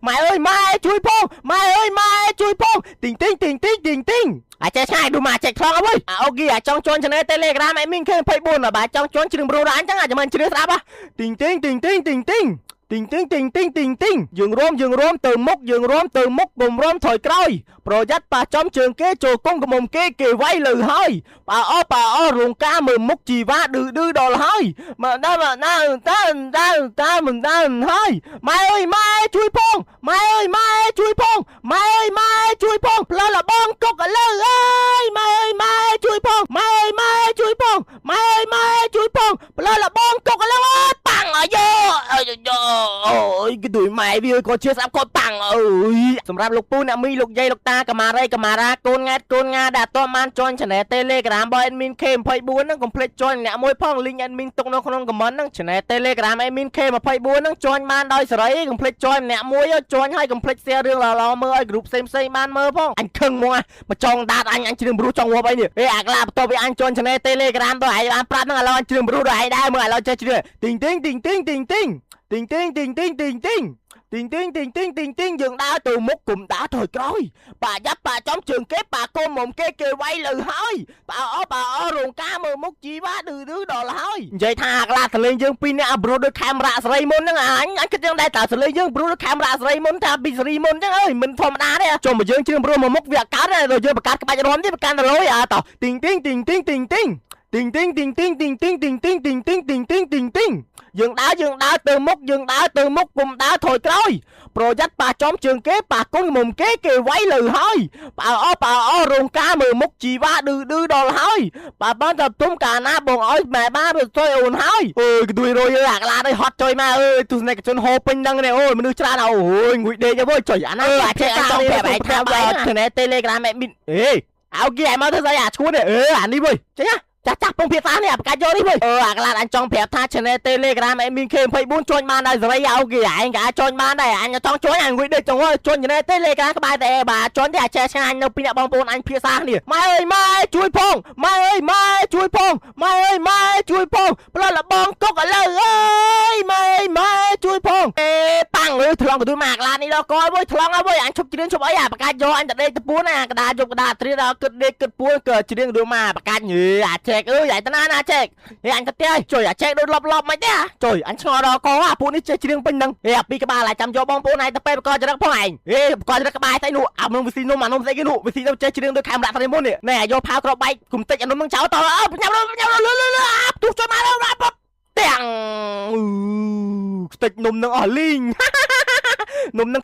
ម៉ែអើយម៉ែជួយផងម៉ែអើយម៉ែជួយផងទីងទីងទីងទីងទីងទីងអាចឆ្ងាយឌូម៉ាចែកខ្លងអើយអូគីអាចចង់ជន់ Channel Telegram ឯមីង K24 បាទចង់ជន់ជ្រឿងប្រូរ៉ាអញ្ចឹងអាចមិនជ្រឿស្ដាប់ហ៎ទីងទីងទីងទីងទីងទីងទីងទីងទីងទីងទីងទីងយើងរួមទៅមុខយើងរួមទៅមុខកុំរួមថយក្រោយប្រយ័ត្នប៉ះចំជើងគេចូលកុំកុំគេវាយលើហើយប៉ាអរងការមើលមុខជីវ៉ាឌឺដល់ហើយមកដល់តាមិនដល់ហើយម៉ែអើយម៉ែជួយផងម៉ែអើយម៉ែជួយផងម៉ែអើយម៉ែជួយផងផ្លូវលបងកុកឥឡូវអើយម៉ែអើយម៉ែជួយផងម៉ែអើយម៉ែជួយផងម៉ែអើយម៉ែជួយផងផ្លូវលបងកុកឥឡូវអើយប៉ាំងអាយ៉អូយគេដូចម៉ែវាក៏ជាស្ដាប់គាត់ប៉ាំងអើយសម្រាប់លោកពូអ្នកមីលោកយាយលោកតាកាម៉ារ៉េកាម៉ារ៉ាកូនង៉ែតកូនងាដែលអត់ទាន់បាន join Channel Telegram របស់ admin K24 ហ្នឹងកុំភ្លេច join អ្នកមួយផង link admin ទុកនៅក្នុង comment ហ្នឹង Channel Telegram admin K24 ហ្នឹង join បានដោយសេរីកុំភ្លេច join អ្នកមួយ join ហើយកុំភ្លេច share រឿងល្អៗមើលឲ្យ group ផ្សេងបានមើលផងអញខឹងមកមកចង់ដាតអញជ្រឿមព្រោះចង់ងាប់អីនេះអាក្លាបន្ទាប់ពីអញ join Channel Telegram ទៅឯងបានប្រាប់ហ្នឹងឥឡូវអញជ្រឿមព្រោះដល់ឯងដែរមើលឥឡូវចេះជ្រឿទីងយើងដើរទៅមុខគុំដើរទៅក្រោយប៉ាយ៉ាប់ប៉ាចំជើងគេប៉ាកុំមុំគេវាយលើហើយប៉ាអរងការមើលមុខជីវ៉ាឌឺដល់ហើយនិយាយថាអាក្លាសលេងយើងពីរនាក់ប្រូដូចខេមរ៉ាសេរីមុនហ្នឹងអញគិតយ៉ាងដែរតើសលេងយើងប្រូដូចខេមរ៉ាសេរីមុនថាពីសេរីមុនអញ្ចឹងអើយមិនធម្មតាទេចុះមកយើងជឿមប្រូមកមុខវាកើតដល់យើងបង្កើតក្បាច់រំទេបង្កើតរយតោះទីងយើងដើរទៅមុខពុំដើរថយក្រោយប្រយ័ត្នប៉ះចំជើងគេប៉ះគុំមុំគេវាយលើហើយប៉ាអរងការមើលមុខជីវ៉ាឌឺដល់ហើយប៉ាបានតែទុំកាលណាបងអើយម៉ែបាទៅជួយអូនហើយអើយគួយរយអាក្លាđâyហត់ចុយម៉ែអើយទស្សនិកជនហូពេញហ្នឹងនេះអូយមនុស្សច្រើនអូយងួយដេកទៅចុយអាណាអាចចង់ប្រាប់ឯងថាដល់ Channel Telegram អេមីនអើគេឲ្យមកទៅស្អីអាឈួននេះអានេះវិញចេះចាស់ពងភាសានេះអាប្រកាសយកនេះវិញអាក្លាអញចង់ប្រាប់ថា Channel Telegram ឯមាន K24 ជួយបានដោយសេរីអូគេឯងក៏អាចជួយបានដែរអញចង់ជួយអញងុយដូចចង់ជួយ Channel Telegram ក្បែរតែបាទជួយតែអាចឆ្ងាញ់នៅពីអ្នកបងប្អូនអញភាសានេះម៉ែអើយម៉ែជួយផងម៉ែអើយម៉ែជួយផងម៉ែអើយម៉ែជួយផងផ្លូវលបងកុកឥឡូវអើយម៉ែអើយម៉ែជួយផងប៉ាំងថ្លង់កទូមកអាក្លានេះដល់កអើយថ្លង់អើយអញឈប់ច្រៀងឈប់អីអាប្រកាសយកអញទៅដេកទៅពួនអាកដាយកកដាត្រៀមដល់គិតដេកគិតពួនក៏ច្រៀងរួមមកប្រកាសញ៉េអាចចែកអើយអាយតាណាចែកអញទៅផ្ទះជួយអាចែកដូចលប់មិនទេជួយអញឆ្ងល់ដល់កអាពួកនេះចេះច្រៀងពេញហ្នឹងអាពីក្បាលចាំយកបងប្អូនឯងទៅពេលបកចរិតផងឯងបកចរិតក្បាយទៅនោះអានោះវិសីនោះអានោះស្អីគេនោះវិសីទៅចេះច្រៀងដូចខេមរ៉ាត្រីមុននេះណែយកផាវក្របបែកគុំតិចអានោះនឹងចោលតញ៉ាំទុះជួយមកដល់ទាំងស្ទេចនំនឹងអស់លីងនំនឹង